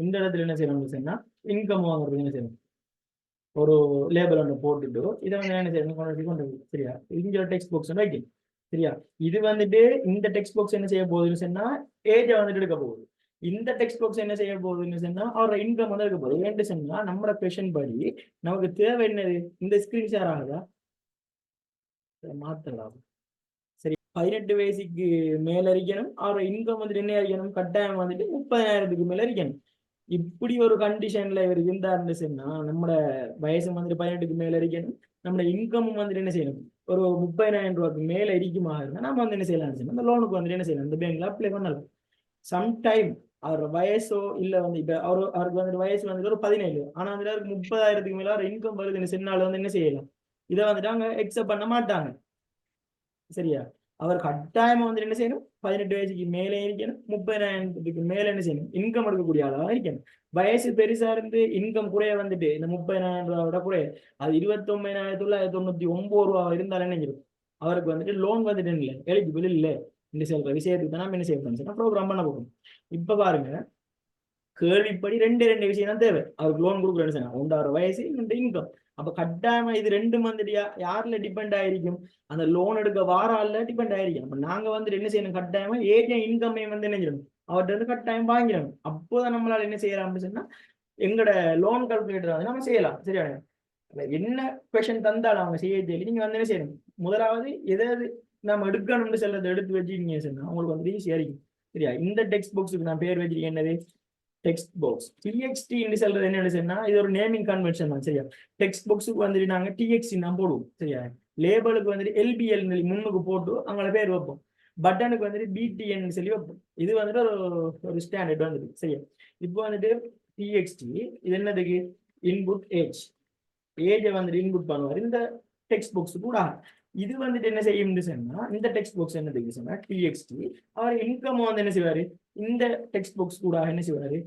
இந்த இடத்துல என்ன செய்யணும்னு சொன்னா இன்கம் வாங்குறது என்ன செய்யணும், ஒரு லேபிள் ஒன்று போட்டுட்டு இதை வந்து என்ன செய்யணும் கொண்டு சரியா இங்க டெக்ஸ்ட் பாக்ஸ் ஒன்று வைக்கணும் சரியா. இது வந்துட்டு இந்த டெக்ஸ்ட் பாக்ஸ் என்ன செய்ய போகுதுன்னு சொன்னா ஏஜை வந்துட்டு எடுக்க போகுது. இந்த டெக்ஸ்ட் பாக்ஸ் என்ன செய்ய போகுதுன்னு சொன்னா அவரோட இன்கம் வந்து எடுக்க போகுது. ஏன்னு சொன்னா நம்மளோட கொஷன் படி நமக்கு தேவை என்னது, இந்த ஸ்கிரீன் ஷேர் ஆகுதா மாத்தலாம். சரி 18 வயசுக்கு மேல இருக்கணும், அவரோட இன்கம் வந்துட்டு என்ன இருக்கணும், கட்டாயம் வந்துட்டு 30,000 மேல இருக்கணும். இப்படி ஒரு கண்டிஷன்ல இவர் இருந்தாருன்னு சொன்னா நம்மளோட வயசு வந்துட்டு 18க்கு மேல இருக்கணும், நம்மளோட இன்கம் வந்துட்டு என்ன செய்யணும், ஒரு 30,000 மேல இருக்குமா இருந்தா நம்ம வந்து என்ன செய்யலாம்னு சொன்னா அந்த லோனுக்கு வந்துட்டு என்ன செய்யலாம், இந்த பேங்க்ல அப்ளை பண்ணலாம். சம்டைம் அவர் வயசோ இல்ல வந்து இப்ப அவருக்கு வந்துட்டு வயசு வந்துட்டு ஒரு 17, ஆனா வந்துட்டு அவருக்கு 30,000 மேல அவர் இன்கம் வருதுன்னு சொன்னால வந்து என்ன செய்யலாம், இதை வந்துட்டு அவங்க எக்ஸப்ட் பண்ண மாட்டாங்க சரியா. அவர் கட்டாயமா வந்து என்ன செய்யணும், 18 வயசுக்கு மேலே இருக்கணும், 30,000 மேல என்ன செய்யணும், இன்கம் எடுக்கக்கூடிய ஆளாக இருக்கணும். வயசு பெருசா இருந்து இன்கம் குறைய வந்துட்டு இந்த 30,000 குறைய அது 29,999 இருந்தாலும் என்ன செய்யும், அவருக்கு வந்துட்டு லோன் வந்துட்டு இல்லை, எலிஜிபிள் இல்லை. இந்த சொல்ற விஷயத்துக்கு தான் நம்ம என்ன செய்யணும், ப்ரோக்ராம் பண்ண போகணும். இப்ப பாருங்க கேள்விப்படி ரெண்டு விஷயம் தான் தேவை அவருக்கு லோன் கொடுக்குறேன்னு சொன்னா, ஒன்றாவது வயசு இன்னொன்று இன்கம். அப்ப கட்டாயமா இது ரெண்டு வந்துட்டு யாருல டிபெண்ட் ஆயிருக்கும், அந்த லோன் எடுக்க வாரால டிபெண்ட் ஆயிருக்கும். அப்ப நாங்க வந்துட்டு என்ன செய்யணும், கட்டாயமா ஏஜென்ட் இன்கம்மை வந்து என்ன செய்யணும், அவர்கிட்ட வந்து கட்டாயம் வாங்கிடணும். அப்போதான் நம்மளால என்ன செய்யலாம் அப்படின்னு சொன்னா எங்களோட லோன் கால்குலேட்டர் வந்து நம்ம செய்யலாம் சரியா. என்ன கொஷன் தந்தாலும் அவங்க செய்ய சொல்லி நீங்க வந்து என்ன செய்யணும், முதலாவது எதாவது நம்ம எடுக்கணும்னு சொல்றதை எடுத்து வச்சுக்கிங்க சொன்னா உங்களுக்கு வந்து ஈஸியா இருக்கும் சரியா. இந்த டெக்ஸ்ட் பாக்ஸுக்கு நான் பேர் வச்சிருக்கேன் என்னது, டெக்ஸ்ட் பாக்ஸ். டிஎக்ஸ்டி சொல்றது என்ன சொன்னா இது ஒரு நேமிங் கன்வென்ஷன் தான் சரியா. டெக்ஸ்ட் பாக்ஸுக்கு வந்துட்டு நாங்க டிஎக்ஸ்டி தான் போடுவோம் சரியா. லேபிளுக்கு வந்துட்டு எல்பிஎல் முன்னுக்கு போட்டு அவங்கள பேர் வைப்போம். பட்டனுக்கு வந்துட்டு பிடிஎன் சொல்லி வைப்போம். இது வந்துட்டு ஒரு ஸ்டாண்டர்ட் வந்துட்டு சரியா. இப்போ வந்துட்டு டிஎக்ஸ்டி இது என்னதுக்கு, இன்புட் ஏஜை வந்துட்டு இன்புட் பண்ணுவார் இந்த டெக்ஸ்ட் பாக்ஸ் கூட. இது வந்துட்டு என்ன செய்யும் சொன்னா இந்த டெக்ஸ்ட் பாக்ஸ் என்ன சொன்னா டிஎக்ஸ்டி அவர் இன்கம் வந்து என்ன செய்வாரு, இந்த டெக்ஸ்ட் பாக்ஸ் கூட என்ன செய்வாரு,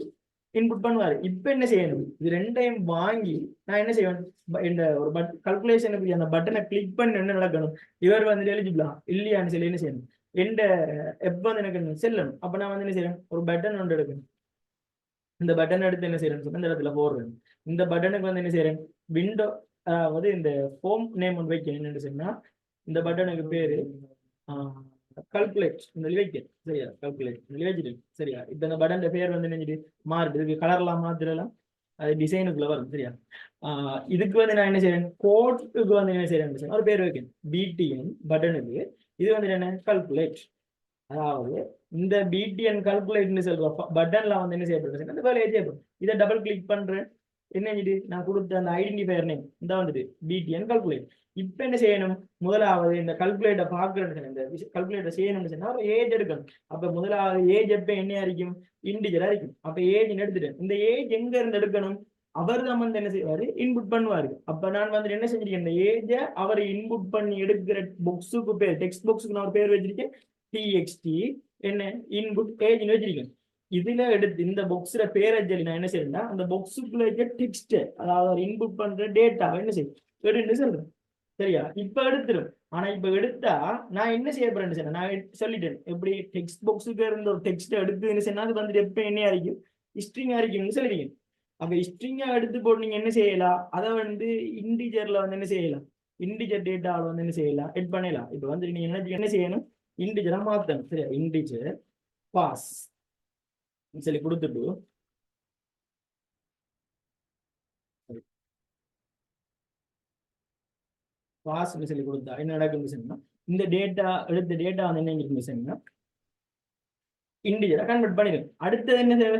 இன்புட் பண்ணுவாரு. இப்ப என்ன செய்யணும், இது ரெண்டையும் வாங்கி நான் என்ன செய்வேன், இந்த ஒரு கல்குலேஷனுக்கு அந்த பட்டனை கிளிக் பண்ணி என்ன நடக்கணும், இவர் வந்து எலிஜிபிளா இல்லையான்னு சொல்லி என்ன செய்யணும், எந்த எப்ப வந்து எனக்கு செல்லணும். அப்ப நான் வந்து என்ன செய்யறேன், ஒரு பட்டன் ஒன்று எடுக்கணும். இந்த பட்டன் எடுத்து என்ன செய்யறேன்னு சொன்னா இந்த இடத்துல போடுறேன். இந்த பட்டனுக்கு வந்து என்ன செய்யறேன், விண்டோ அதாவது இந்த ஹோம் நேம் ஒன்று வைக்கணும். என்னன்னு சொன்னா இந்த பட்டனுக்கு பேரு கல்குலேட் இந்த வைக்க சரியா, கல்குலேட் வச்சுட்டு சரியா. இப்ப இந்த பட்டன் பேர் வந்து நினைச்சிட்டு மாறுது, இதுக்கு கலர்லாம் மாத்திரலாம், அது டிசைனுக்குள்ள வரும் சரியா. இதுக்கு வந்து நான் என்ன செய்யறேன், கோட்டுக்கு வந்து என்ன செய்யறேன் ஒரு பேர் வைக்கணும், பிடிஎன் பட்டனுக்கு. இது வந்து என்ன கல்குலேட், அதாவது இந்த பிடிஎன் கல்குலேட்னு சொல்ற பட்டன்ல வந்து என்ன செய்யப்படுறது அந்த வேலையை செய்யப்படும். இதை டபுள் கிளிக் பண்றேன், என்ன நான் கொடுத்த அந்த ஐடென்டிஃபயர் நேம் இந்த வந்துட்டு பிடிஎன் கல்குலேட். இப்ப என்ன செய்யணும், முதலாவது இந்த கல்குலேட்டை பாக்குறேன், இந்த கல்குலேட்டர் செய்யணும்னு சொன்னா ஒரு ஏஜ் எடுக்கணும். அப்ப முதலாவது ஏஜ் எப்ப என்ன இருக்கும், இன்டிஜரா இருக்கும். அப்ப ஏஜ் எடுத்துட்டேன், இந்த ஏஜ் எங்க இருந்து எடுக்கணும், அவர் தான் வந்து என்ன செய்வாரு, இன்புட் பண்ணுவாரு. அப்ப நான் வந்து என்ன செஞ்சிருக்கேன், இந்த ஏஜ அவர் இன்புட் பண்ணி எடுக்கிற புக்ஸுக்கு பேர், டெக்ஸ்ட் புக்ஸுக்கு நான் ஒரு பேர் வச்சிருக்கேன் டிஎக்ஸ்டி என்ன இன்புட் ஏஜ்னு வச்சிருக்கேன். இதுல எடுத்து இந்த பாக்ஸ்ல பேரை சொல்லி நான் என்ன செய்யறேன்னா அந்த பாக்ஸுக்குள்ள இருக்க டெக்ஸ்ட், அதாவது இன்புட் பண்ற டேட்டா என்ன செய்யும் எடுன்னு சொல்றேன் சரியா. இப்ப எடுத்துரும், ஆனா இப்ப எடுத்தா நான் என்ன செய்ய போறேன்னு நான் சொல்லிட்டேன் எப்படி டெக்ஸ்ட் பாக்ஸுக்கு இருந்த ஒரு டெக்ஸ்ட் எடுத்துன்னு சொன்னா அது வந்துட்டு எப்ப என்ன ஆയിരിக்கும், ஸ்ட்ரிங்கா இருக்கும்னு சொல்லிருக்கேன். அப்ப ஸ்ட்ரிங்கா எடுத்து போட்டு நீங்க என்ன செய்யலாம், அதை வந்து இன்டிஜர்ல வந்து என்ன செய்யலாம், இன்டிஜர் டேட்டாவில் வந்து என்ன செய்யலாம், எட் பண்ணலாம். இப்ப வந்து நீங்க என்ன செய்யணும், இன்டிஜரா மாத்தணும் சரியா. இன்டிஜர் பாஸ் சொல்லி கொடுத்துட்டு பாஸ் சொல்லி கொடுத்தா என்ன நடக்குன்னு சொன்னா இந்த டேட்டா எடுத்த டேட்டா வந்து என்ன இருக்குன்னு சொன்னா இன்டிஜரா கன்வெர்ட் பண்ணிடும். அடுத்தது என்ன தேவை,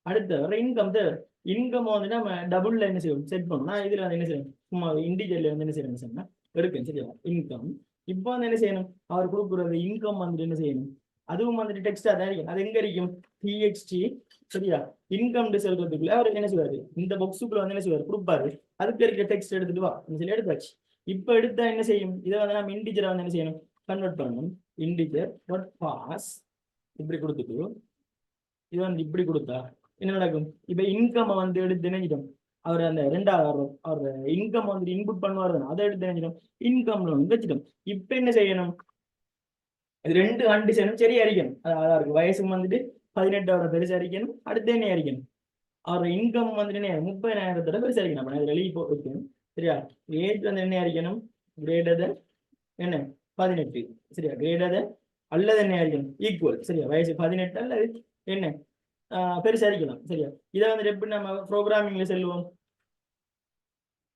அடுத்த இன்கம் தேவை. இன்கம் வந்து நம்ம டபுள்ல என்ன செய்வோம் செட் பண்ணோம்னா இதுல வந்து என்ன செய்யணும், சும்மா இன்டிஜர்ல வந்து என்ன செய்யணும்னு சொன்னா எடுக்கும் சரியா இன்கம். இப்போ வந்து என்ன செய்யணும், அவர் கொடுக்குறது இன்கம் வந்துட்டு என்ன செய்யணும், அதுவும் வந்துட்டு டெக்ஸ்டா தான் இருக்கும். அது எங்க இருக்கும், டிஎக்ஸ்டி சரியா. இன்கம் சொல்றதுக்குள்ள அவர் என்ன செய்வாரு, இந்த பாக்ஸுக்குள்ள வந்து என்ன செய்வாரு கொடுப்பாரு, அதுக்கு இருக்க டெக்ஸ்ட் எடுத்துட்டு வா சொல்லி எடுத்தாச்சு. இப்ப எடுத்தா என்ன செய்யும், இதை வந்து நம்ம இன்டிஜரா வந்து என்ன செய்யணும் கன்வெர்ட் பண்ணணும். இன்டிஜர் டாட் பாஸ் இப்படி கொடுத்துட்டு இது வந்து இப்படி கொடுத்தா என்ன நடக்கும், இப்ப இன்கம் வந்து எடுத்து நினைச்சிட்டோம், அவர் அந்த ரெண்டாவது அவர் இன்கம் வந்து இன்புட் பண்ணுவார், அதை எடுத்து நினைச்சிட்டோம், இன்கம்ல வந்து வச்சுட்டோம். இப்ப என்ன செய்யணும், இது ரெண்டு கண்டிஷனும் சரியா இருக்கணும். அதாவது வயசுக்கு வந்துட்டு 18 பெருசா இருக்கணும். அடுத்து என்ன இருக்கணும், அவர் இன்கம் வந்துட்டு 30,000 பெருசா இருக்கணும். அப்ப நான் வெளியே போக்கணும். சரியா, ஏஜ் வந்து என்ன இருக்கணும், கிரேட்டர் தென் என்ன 18. சரியா, கிரேட்டர் தென் அல்லது என்ன இருக்கணும், ஈக்குவல். சரியா, வயசு 18 அல்லது என்ன பெருசா இருக்கலாம். சரியா, இதை வந்துட்டு எப்படி நம்ம ப்ரோக்ராமிங்ல செல்லுவோம்,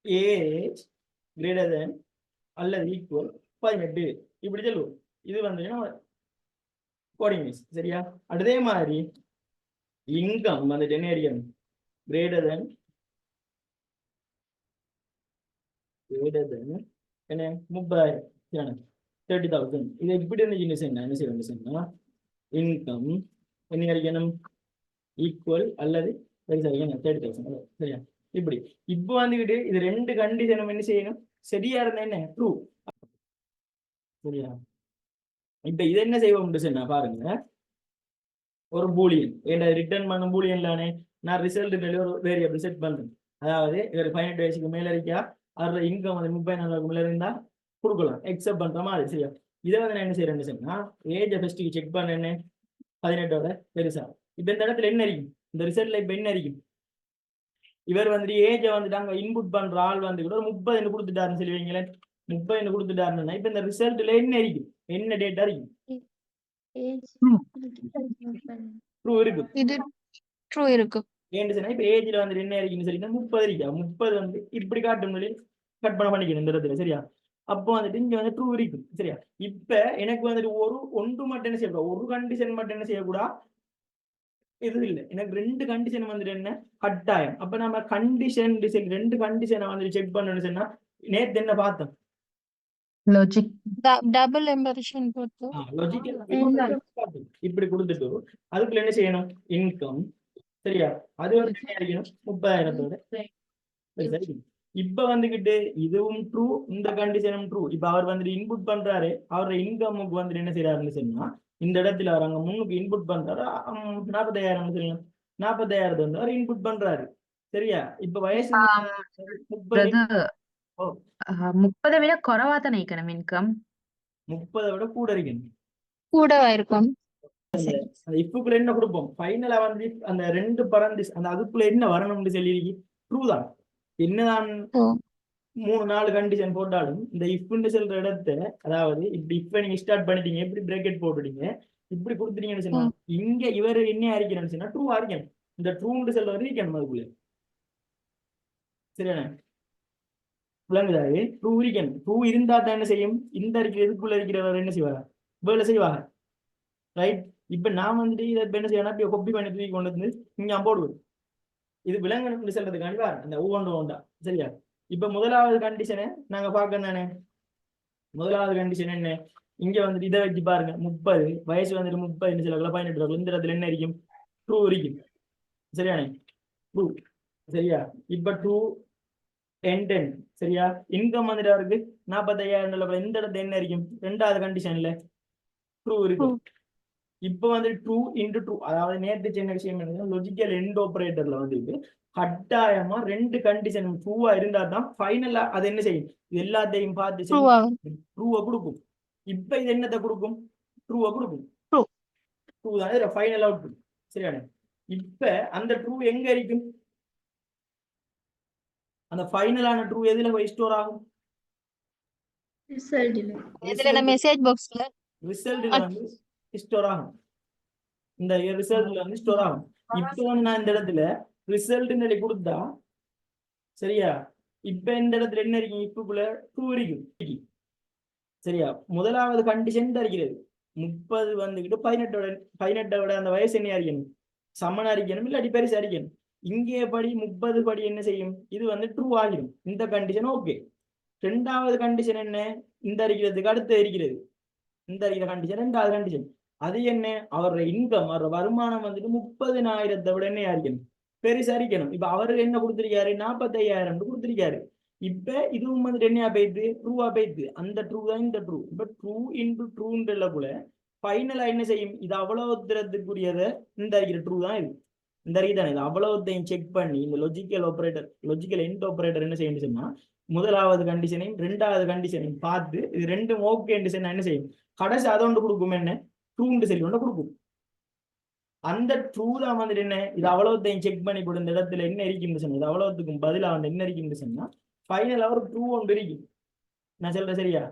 ஏஜ் கிரேட்டர் தென் அல்லது ஈக்குவல் 18 இப்படி சொல்லுவோம். இது வந்து கோடிங் மிஸ். சரியா, அதே மாதிரி இன்கம் வந்துட்டு என்ன இருக்கணும், கிரேட்டர் தென் என்ன 30,000 30,000. இது இப்படி இருந்துச்சு என்ன செய்யணும், இன்கம் என்ன கிடைக்கணும், ஈக்குவல் அல்லது 30,000. சரியா, இப்படி இப்போ வந்துக்கிட்டு இது ரெண்டு கண்டிஷனும் என்ன செய்யணும், சரியா இருந்தா என்ன ட்ரூ. சரியா, இப்ப இது என்ன செய்வோம் சொன்னா பாருங்க, ஒரு பூலியன் ஏன்னா ரிட்டர்ன் பண்ணும் பூலியன்லானே நான் ரிசல்ட் ஒரு வேரியபிள் செட் பண்றேன். அதாவது இவர் 18 வயசுக்கு மேல இருக்கா, அவரோட இன்கம் வந்து 30,000 மேல இருந்தா கொடுக்கலாம், எக்ஸப்ட் பண்ற மாதிரி. சரியா, இதை வந்து நான் என்ன செய்யறேன்னு சொன்னா ஏஜ் ஃபர்ஸ்ட்டுக்கு செக் பண்ணேன்னு 18 பெருசா. இப்ப இந்த இடத்துல என்ன இருக்கும், இந்த ரிசல்ட்ல இப்ப என்ன இருக்கும், இவர் வந்துட்டு ஏஜை வந்துட்டு அங்க இன்புட் பண்ற ஆள் வந்து கூட 30 கொடுத்துட்டாருன்னு சொல்லுவீங்களேன். 30 கொடுத்துட்டாருன்னா இப்ப இந்த ரிசல்ட்ல என்ன இருக்கும், என்ன டேட்டா இருக்கும், ட்ரூ இருக்கும். இது ட்ரூ இருக்கு. ஏன்னு சொன்னா இப்ப ஏஜ்ல வந்து என்ன இருக்குன்னு சொல்லிட்டு 30 இருக்கா, 30 வந்து இப்படி காட்டும் கட் பண்ணிக்கணும் இந்த இடத்துல. சரியா, அப்போ வந்துட்டு இங்க வந்து ட்ரூ இருக்கும். சரியா, இப்ப எனக்கு வந்துட்டு ஒன்று மட்டும் என்ன செய்யக்கூடாது, ஒரு கண்டிஷன் மட்டும் என்ன செய்யக்கூடாது, இது இல்லை, எனக்கு ரெண்டு கண்டிஷன் வந்துட்டு என்ன கட்டாயம். அப்ப நம்ம கண்டிஷன் ரெண்டு கண்டிஷனை வந்துட்டு செக் பண்ணணும்னு சொன்னா நேத்து என்ன பார்த்தோம், லாஜிக் டபுள் எம்பரிஷன் போட்டு லாஜிக்கல் இப்படி கொடுத்துட்டு அதுக்குள்ள என்ன செய்யணும், இன்கம். சரியா, அது வந்து என்ன அடிக்கணும் 30,000. சரி, இப்ப வந்துகிட்டு இதுவும் ட்ரூ, இந்த கண்டிஷனும் ட்ரூ. இப்ப அவர் வந்துட்டு இன்புட் பண்றாரு, அவரோட இன்கமுக்கு வந்துட்டு என்ன செய்யறாருன்னு சொன்னா இந்த இடத்துல அவர் அங்க முன்னுக்கு இன்புட் பண்றாரு 40,000 சொல்லலாம். 40,000 வந்து அவர் இன்புட் பண்றாரு. சரியா, இப்ப வயசு 30. 30 விட குறைவா தான் நினைக்கணும் இன்கம். 30 விட கூட இருக்கணும். கூடவா இருக்கும். அந்த இப்புக்குள்ள என்ன கொடுப்போம், ஃபைனலா வந்து அந்த ரெண்டு பரந்திஸ் அந்த அதுக்குள்ள என்ன வரணும்னு சொல்லி ட்ரூ தான். என்னதான் 3-4 கண்டிஷன் போட்டாலும் இந்த இஃப்னு சொல்ற இடத்த, அதாவது இப்படி இப்ப நீங்க ஸ்டார்ட் பண்ணிட்டீங்க, இப்படி பிரேக்கெட் போட்டுட்டீங்க, இப்படி கொடுத்துட்டீங்கன்னு சொன்னா இங்க இவர் என்ன அறிக்கணும்னு சொன்னா ட்ரூ அறிக்கணும். இந்த ட்ரூன்னு சொல்ற இருக்கணும் அதுக்குள்ள. சரியான விளங்குதாரு, ட்ரூ இருக்கணும். ட்ரூ இருந்தா தான் என்ன செய்யும், இந்த இருக்கிற இதுக்குள்ள இருக்கிறவர் என்ன செய்வாங்க, வேலை செய்வாங்க. ரைட், இப்ப நான் வந்துட்டு இதை என்ன செய்யணும், கொப்பி பண்ணி தூக்கி கொண்டு வந்து இங்க போடுவது, இது விலங்கணும்னு சொல்றதுக்காண்டி பாரு அந்த ஒவ்வொன்றா. சரியா, இப்ப முதலாவது கண்டிஷனை நாங்க பார்க்க தானே. முதலாவது கண்டிஷன் என்ன, இங்க வந்துட்டு இதை வச்சு பாருங்க, 30 வயசு வந்துட்டு 30 சில 18 இந்த இடத்துல என்ன இருக்கும், ட்ரூ இருக்கும். சரியானே, ட்ரூ. சரியா, இப்ப ட்ரூ 10. சரியா, இன்கம் வந்துட்டு அவருக்கு 45,000 இந்த இடத்துல என்ன இருக்கும், ரெண்டாவது கண்டிஷன்ல ட்ரூ இருக்கும். இப்ப வந்து ட்ரூ இன்டு ட்ரூ, அதாவது நேற்று சின்ன விஷயம் என்ன, லாஜிக்கல் எண்ட் ஆபரேட்டர்ல வந்து கட்டாயமா ரெண்டு கண்டிஷன் ட்ரூவா இருந்தா தான் ஃபைனலா அது என்ன செய்யும், எல்லாத்தையும் பார்த்து ட்ரூவை கொடுக்கும். இப்ப இது என்னத்தை கொடுக்கும், ட்ரூவை கொடுக்கும். ட்ரூ தான் ஃபைனல் அவுட்புட். சரியான, இப்ப அந்த ட்ரூ எங்க இருக்கும், அந்த ஃபைனலான ட்ரூ எதுல போய் ஸ்டோர் ஆகும், இதுல மெசேஜ் பாக்ஸ்ல ரிசல்ட்ல வந்து ஸ்டோர் ஆகும். இந்த ரிசல்ட்ல வந்து ஸ்டோர் ஆகும். இப்போ வந்து நான் இந்த இடத்துல ரிசல்ட் கொடுத்தா, சரியா, இப்ப இந்த இடத்துல என்ன இருக்கு, இப்புக்குள்ள ட்ரூ இருக்கு. சரியா, முதலாவது கண்டிஷன் தான் இருக்கிறது, 30 வந்துகிட்டு 18 அந்த வயசு என்ன அறிக்கணும், சமனா அறிக்கணும், இல்லாட்டி பெருசு அறிக்கணும். இங்கே படி 30 படி என்ன செய்யும், இது வந்து ட்ரூ ஆகிடும். இந்த கண்டிஷன் ஓகே. ரெண்டாவது கண்டிஷன் என்ன, இந்த அறிக்கிறதுக்கு அடுத்து இருக்கிறது, இந்த அறிக்கிற கண்டிஷன் ரெண்டாவது கண்டிஷன். அது என்ன, அவரோட இன்கம் அவரோட வருமானம் வந்துட்டு 30,000 விட என்ன அறிக்கணும், பெருசா அறிக்கணும். இப்ப அவருக்கு என்ன கொடுத்திருக்காரு, 45,000 கொடுத்திருக்காரு. இப்ப இதுவும் வந்துட்டு என்ன போயிடுது, ட்ரூவா போயிடுது. அந்த ட்ரூ தான் இந்த ட்ரூ. இப்ப ட்ரூ இன்டு ட்ரூன்றல போல ஃபைனலா என்ன செய்யும், இது அவ்வளவுக்குரியத இந்த அறிக்கிற ட்ரூ தான் இது. இந்த அறிக்கை தானே, இது அவ்வளவுத்தையும் செக் பண்ணி இந்த லாஜிக்கல் எண்ட் ஆபரேட்டர் என்ன செய்யணும் சொன்னா முதலாவது கண்டிஷனையும் ரெண்டாவது கண்டிஷனையும் பார்த்து இது ரெண்டும் ஓகே என்ன செய்யும், கடைசி அதோண்டு கொடுக்கும் என்ன ட்ரூன்னு சொல்லி ஒன்று கொடுக்கும். அந்த ட்ரூ தான் வந்துட்டு என்ன இது அவ்வளவுத்தையும் செக் பண்ணி போட்டு இந்த இடத்துல என்ன இருக்குன்னு சொன்னா இது அவ்வளவுத்துக்கும் பதிலா வந்து என்ன இருக்குன்னு சொன்னா ஃபைனலா ஒரு ட்ரூ ஒன்று இருக்கு. நான் சொல்றேன் சரியா?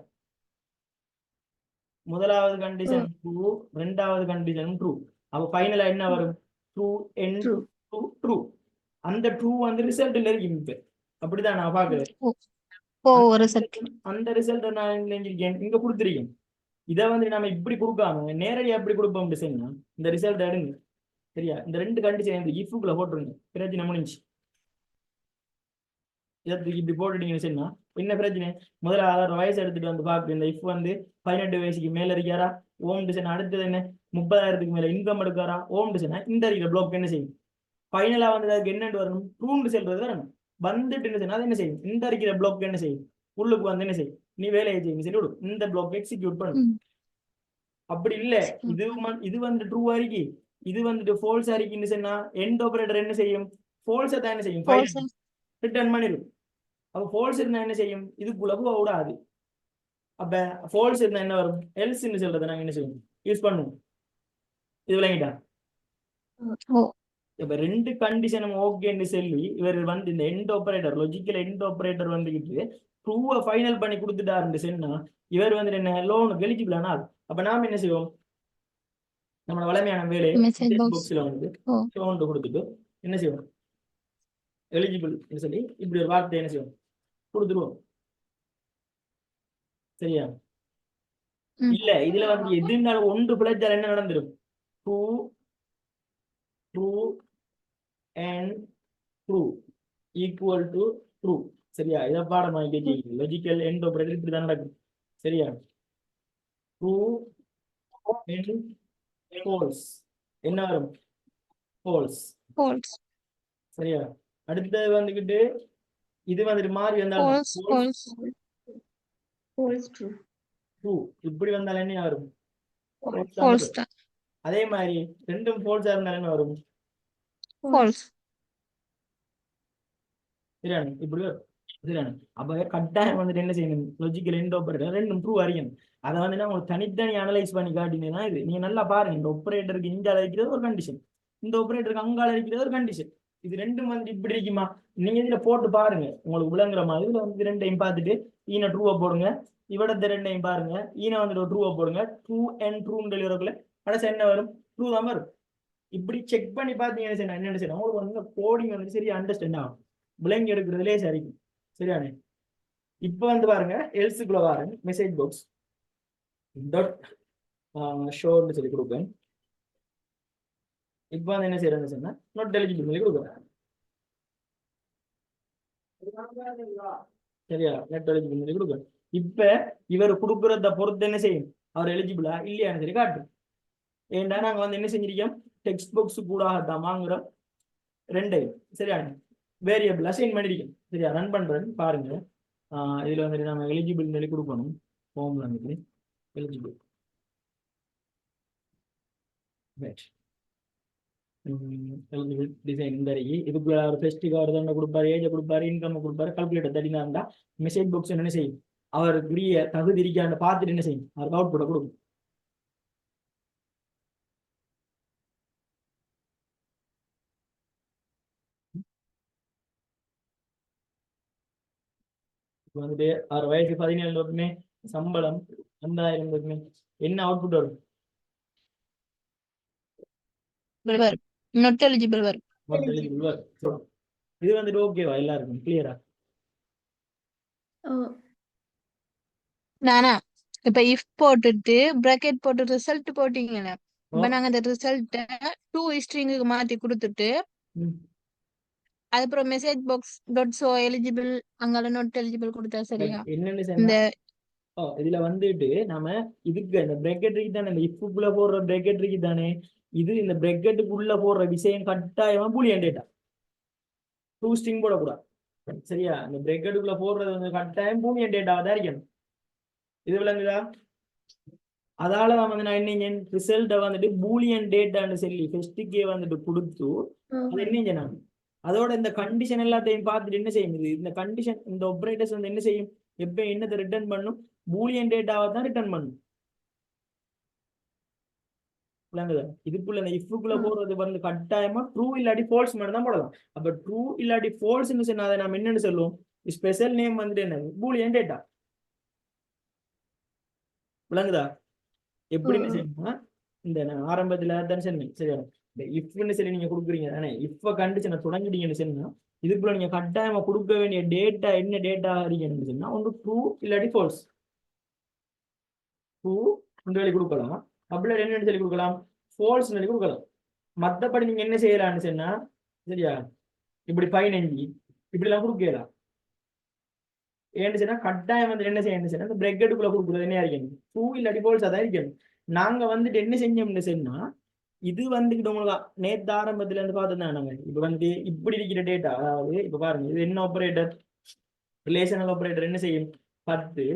முதலாவது கண்டிஷன் ட்ரூ, ரெண்டாவது கண்டிஷன் ட்ரூ. அப்ப ஃபைனலா என்ன வரும்? ட்ரூ என் ட்ரூ ட்ரூ. அந்த ட்ரூ வந்து ரிசல்ட்ல இருக்கு இப்ப. அப்படிதான் நான் பாக்குறேன். அந்த ரிசல்ட் நான் இங்க கொடுத்துருக்கேன். இதை வந்து நம்ம இப்படி கொடுக்காம நேரடியா எப்படி கொடுப்போம் டிசைன்னா இந்த ரிசல்ட் எடுங்க சரியா? இந்த ரெண்டு கண்டிஷன் இஃப்குள்ள போட்டுருங்க. பிரச்சனை முடிஞ்சு. இதற்கு இப்படி போட்டுட்டீங்கன்னு சொன்னா என்ன பிரச்சனை? முதல்ல அதாவது வயசு எடுத்துட்டு வந்து பாக்கு. இந்த இஃப் வந்து 18 வயசுக்கு மேல இருக்காரா ஓம் டிசைன். அடுத்தது என்ன 30,000க்கு மேல இன்கம் எடுக்காரா ஓம் டிசைனா. இந்த இருக்கிற பிளாக் என்ன செய்யும்? ஃபைனலா வந்து அதுக்கு என்னென்று வரணும்? ட்ரூன்னு சொல்றது வரணும். வந்துட்டு என்ன செய்யணும்? அது என்ன செய்யும்? இந்த இருக்கிற பிளாக் என்ன செய்யும்? உள்ளுக்கு வந்து என்ன செய்யும்? நீ வேலையை செய்யும் சொல்லி விடும். இந்த பிளாக் எக்ஸிக்யூட் பண்ணும். அப்படி இல்ல இது வந்து ட்ரூ அறிக்கை, இது வந்துட்டு ஃபால்ஸ் அறிக்கைன்னு சொன்னா எண்ட் ஆபரேட்டர் என்ன செய்யும்? ஃபால்ஸை தான் என்ன செய்யும்? ரிட்டர்ன் பண்ணிடும். அப்ப ஃபால்ஸ் இருந்தா என்ன செய்யும்? இதுக்குள்ள போக விடாது. அப்ப ஃபால்ஸ் இருந்தா என்ன வரும்? எல்ஸ்ன்னு சொல்றதை நாங்க என்ன செய்யும்? யூஸ் பண்ணுவோம். இது விளங்கிட்டா? இப்ப ரெண்டு கண்டிஷனும் ஓகேன்னு சொல்லி இவர் வந்து இந்த end operator logical end operator வந்துகிட்டு ட்ரூவை ஃபைனல் பண்ணி கொடுத்துட்டாருன்னு சொன்னா இவர் வந்து என்ன லோனுக்கு எலிஜிபிள் ஆனால் அப்ப நாம என்ன செய்வோம்? நம்ம வளமையான வேலையை பாக்ஸ்ல வந்து லோன் கொடுத்துட்டு என்ன செய்வோம்? எலிஜிபிள் சொல்லி இப்படி ஒரு வார்த்தை என்ன செய்வோம்? கொடுத்துருவோம். சரியா? இல்ல இதுல வந்து எதுனாலும் ஒன்று பிழைச்சால் என்ன நடந்துடும்? True true and true equal to true. சரியா? இதை பாடமா லாஜிக்கல் எண்ட் ஆபரேட்டர் இப்படி தான் நடக்கும். சரியா? ட்ரூ அண்ட் ஃபால்ஸ் என்ன வரும்? ஃபால்ஸ். சரியா? அடுத்தது வந்துகிட்டு இது வந்துட்டு மாறி வந்தாலும் ட்ரூ இப்படி வந்தாலும் என்ன வரும்? அதே மாதிரி ரெண்டும் ஃபால்ஸா இருந்தாலும் என்ன வரும்? சரியான இப்படி வரும். சரியான அப்ப கட்டாயம் வந்துட்டு என்ன செய்யணும்? லாஜிக்கல் எண்ட் ஆபரேட்டர் ரெண்டும் ட்ரூ அறியணும். அதை வந்து உங்களுக்கு தனித்தனி அனலைஸ் பண்ணி காட்டினீங்கன்னா இது நீங்க நல்லா பாருங்க. இந்த ஆபரேட்டருக்கு இங்கால இருக்கிறது ஒரு கண்டிஷன், இந்த ஆபரேட்டருக்கு அங்கால இருக்கிறது ஒரு கண்டிஷன். இது ரெண்டும் வந்து இப்படி இருக்குமா? நீங்க இதுல போட்டு பாருங்க உங்களுக்கு விளங்குற மாதிரி. இதுல வந்து ரெண்டையும் பார்த்துட்டு ஈன ட்ரூவை போடுங்க, இவடத்த ரெண்டையும் பாருங்க, ஈன வந்துட்டு ட்ரூவை போடுங்க. ட்ரூ அண்ட் ட்ரூன்னு டெலிவரக்குள்ள கடைசி என்ன வரும்? ட்ரூ தான் வரும். இப்படி செக் பண்ணி பார்த்தீங்கன்னு என்ன செய்யணும்? உங்களுக்கு வந்து கோடிங் வந்து சரியா அண்டர்ஸ்டாண்ட் ஆகும், விளங்கி எடுக்கிறதுலே சரிக்கும். சரியானே? இப்போ வந்து பாருங்க எல்ஸுக்குள்ள பாருங்க மெசேஜ் பாக்ஸ் டாட் ஷோன்னு சொல்லி கொடுப்பேன். இப்போ வந்து என்ன செய்யறேன்னு சொன்னா நாட் எலிஜிபிள் சொல்லி கொடுக்குறேன். சரியா? நெட் எலிஜிபிள் சொல்லி கொடுக்குறேன். இப்ப இவர் கொடுக்குறத பொறுத்து என்ன செய்யும்? அவர் எலிஜிபிளா இல்லையான்னு சொல்லி காட்டும். ஏன்னா நாங்க வந்து என்ன செஞ்சிருக்கோம்? டெக்ஸ்ட் பாக்ஸ் கூட தான் வாங்குறோம் ரெண்டையும். சரியா? வேரியபிள் அசைன் பண்ணிருக்கோம். சரியா? ரன் பண்றேன் பாருங்க. இதுல வந்துட்டு நம்ம எலிஜிபிள் சொல்லி கொடுக்கணும். ஃபார்ம்ல வந்துட்டு எலிஜிபிள் எலிஜிபிள் டிசைன் இந்த இதுக்குள்ள ஒரு ஃபெஸ்டிவ் கார்டு தான் கொடுப்பாரு, ஏஜை கொடுப்பாரு, இன்கம் கொடுப்பாரு, கால்குலேட்டர் தட்டினா இருந்தா மெசேஜ் பாக்ஸ் என்ன செய்யும்? அவர் கிரிய தகுதி இருக்கான்னு பார்த்துட்டு என்ன செய்யும்? அவருக்கு அவுட் புட்டை கொடுக்கும். இப்போ வந்துட்டு 6 வயசு 17 இருக்குமே, சம்பளம் 50,000 இருக்குமே, என்ன அவுட்புட் வரும்? not eligible வரும். இது வந்துட்டு ஓகேவா? எல்லாருக்கும் கிளியரா? நானா இப்ப if போட்டுட்டு bracket போட்டு ரிசல்ட் போட்டீங்கன்னா இப்ப நாங்க அந்த ரிசல்ட்ட டூ ஸ்ட்ரிங்குக்கு மாத்தி கொடுத்துட்டு அதுக்கப்புறம் message box dot show eligible அங்கால நாட் எலிஜிபிள் கொடுத்தா சரியா? இந்த இதுல வந்துட்டு நாம இதுக்கு இந்த பிராக்கெட் இருக்கு தானே, இந்த இஃப்குள்ள போடுற பிராக்கெட் இருக்கு தானே, இது இந்த பிராக்கெட்டுக்குள்ள போடுற விஷயம் கட்டாயமா பூலியன் டேட்டா, டூ ஸ்ட்ரிங் போடக்கூடாது. சரியா? இந்த பிராக்கெட்டுக்குள்ள போடுறது வந்து கட்டாயம் பூலியன் டேட்டாவை தான் இருக்கணும். இது விளங்குதா? அதால தான் வந்து நான் என்ன ரிசல்ட்டை வந்துட்டு பூலியன் டேட்டான்னு சொல்லி ஃபெஸ்ட்டுக்கே வந்துட்டு கொடுத்து அது என்ன நான் அதோட இந்த கண்டிஷன் எல்லாத்தையும் பார்த்துட்டு என்ன செய்யும்? இந்த கண்டிஷன் இந்த ஆபரேட்டர்ஸ் வந்து என்ன செய்யும்? எப்ப என்னத்தை ரிட்டர்ன் பண்ணும்? பூலியன் டேட்டாவை தான் ரிட்டர்ன் பண்ணும். விளங்குதா? இதுக்குள்ள இந்த இஃப்க்குள்ள போறது வந்து கட்டாயமா ட்ரூ இல்லாட்டி ஃபால்ஸ் மட்டும் தான் போடலாம். அப்ப ட்ரூ இல்லாட்டி ஃபால்ஸ்னு சொன்னா அதை நம்ம என்னன்னு சொல்லுவோம்? ஸ்பெஷல் நேம் வந்துட்டு என்ன? Boolean data. விளங்குதா? எப்படின்னு சொன்னா இந்த நான் ஆரம்பத்துல தான் சொன்னேன் சரியா? இந்த இஃப்னு சொல்லி நீங்க கொடுக்குறீங்க தானே, இஃப் கண்டிஷனை தொடங்கிட்டீங்கன்னு சொன்னா இதுக்குள்ள நீங்க கட்டாயமா கொடுக்க வேண்டிய டேட்டா என்ன டேட்டா இருக்கணும்னு சொன்னா ஒன்று ட்ரூ இல்லாட்டி ஃபால்ஸ். ட்ரூ சொல்லி கொடுக்கலாம், அப்படி என்னன்னு சொல்லி கொடுக்கலாம், ஃபால்ஸ் சொல்லி கொடுக்கலாம். மற்றபடி நீங்க என்ன செய்யலாம்னு சொன்னா சரியா, இப்படி 15 இப்படி எல்லாம் கொடுக்கலாம். ஏன்னு சொன்னா கட்டாயம் வந்து என்ன செய்யணும்னு சொன்னா இந்த பிரெக்கெட்டுக்குள்ள கொடுக்குறது என்ன இருக்கணும், ட்ரூ இல்லாட்டி ஃபால்ஸ் அதான் இருக்கணும். நாங்க வந்துட்டு என்ன செஞ்சோம்னு சொன்னா இது வந்துகிட்டு உங்களுக்கு நேற்று ஆரம்பத்துல இருந்து பார்த்துதான் நாங்க இப்ப வந்து இப்படி இருக்கிற டேட்டா, அதாவது இப்ப பாருங்க இது என்ன ஆபரேட்டர், ரிலேஷனல் ஆபரேட்டர் என்ன செய்யும் 10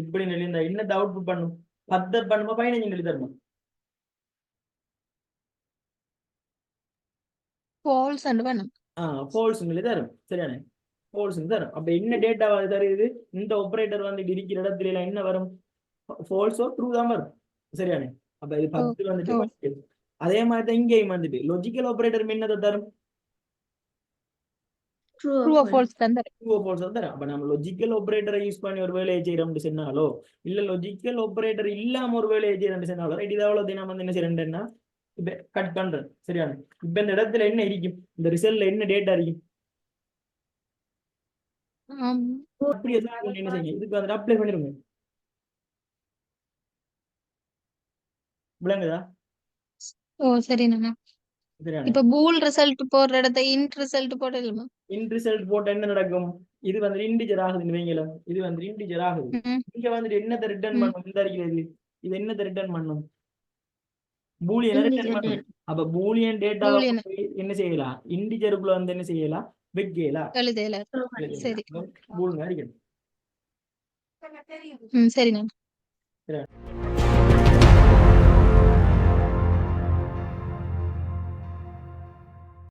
இப்படி இந்த என்னத்தை அவுட்புட் பண்ணும் 10 பண்ணுமா 15 எழுதி தரணும். ஃபால்ஸ் அண்ட் வேணும். ஃபால்ஸ் எழுதி தரும் சரியானே, ஃபால்ஸ் தரும். அப்ப என்ன டேட்டா தருது, இந்த ஆபரேட்டர் வந்து இருக்கிற இடத்துல எல்லாம் என்ன வரும், ஃபால்ஸோ ட்ரூ தான் வரும் சரியானே. அப்ப இது 10 வந்துட்டு அதே மாதிரி தான் இங்கேயும் வந்துட்டு லாஜிக்கல் ஆபரேட்டர் என்னதை தரும், ட்ரூ ஃபால்ஸ் தான் தரும். ட்ரூ ஃபால்ஸ் தரும். அப்ப நம்ம லாஜிக்கல் ஆபரேட்டரை யூஸ் பண்ணி ஒரு வேலையை செய்யறோம்னு சொன்னாலோ இல்ல லாஜிக்கல் ஆபரேட்டர் இல்லாம ஒரு வேலையை செய்யறோம்னு சொன்னாலோ ரைட், இதாவது நம்ம வந்து என்ன செய்யறேன்னா இப்ப கட் பண்றேன் சரியான. இப்ப இந்த இடத்துல என்ன இருக்கும், இந்த ரிசல்ட்ல என்ன டேட்டா இருக்கும், அப்படி என்ன செய்யுங்க இதுக்கு வந்து அப்ளை பண்ணிருங்க. விளங்குதா? சரிண்ணா. சரியான. இப்ப பூல் ரிசல்ட் போடுற இடத்த இன்ட் ரிசல்ட் போடலாமா? இன்ட் ரிசல்ட் போட்ட என்ன நடக்கும், இது வந்து இன்டிஜர் ஆகுதுன்னு வைங்கள, இது வந்து இன்டிஜர் ஆகுது. இங்க வந்துட்டு என்னத்தை ரிட்டர்ன் பண்ணும், இந்த இருக்கிறது இது என்னத்தை ரிட்டர்ன் பண்ணும், பூலியன் ரிட்டர்ன் பண்ணும். அப்ப பூலியன் டேட்டா என்ன செய்யலாம், இன்டிஜருக்குள்ள வந்து என்ன செய்யலாம், வைக்கலாம், எழுதலாம். சரி. பூலியன் அடிக்கணும். சரிண்ணா.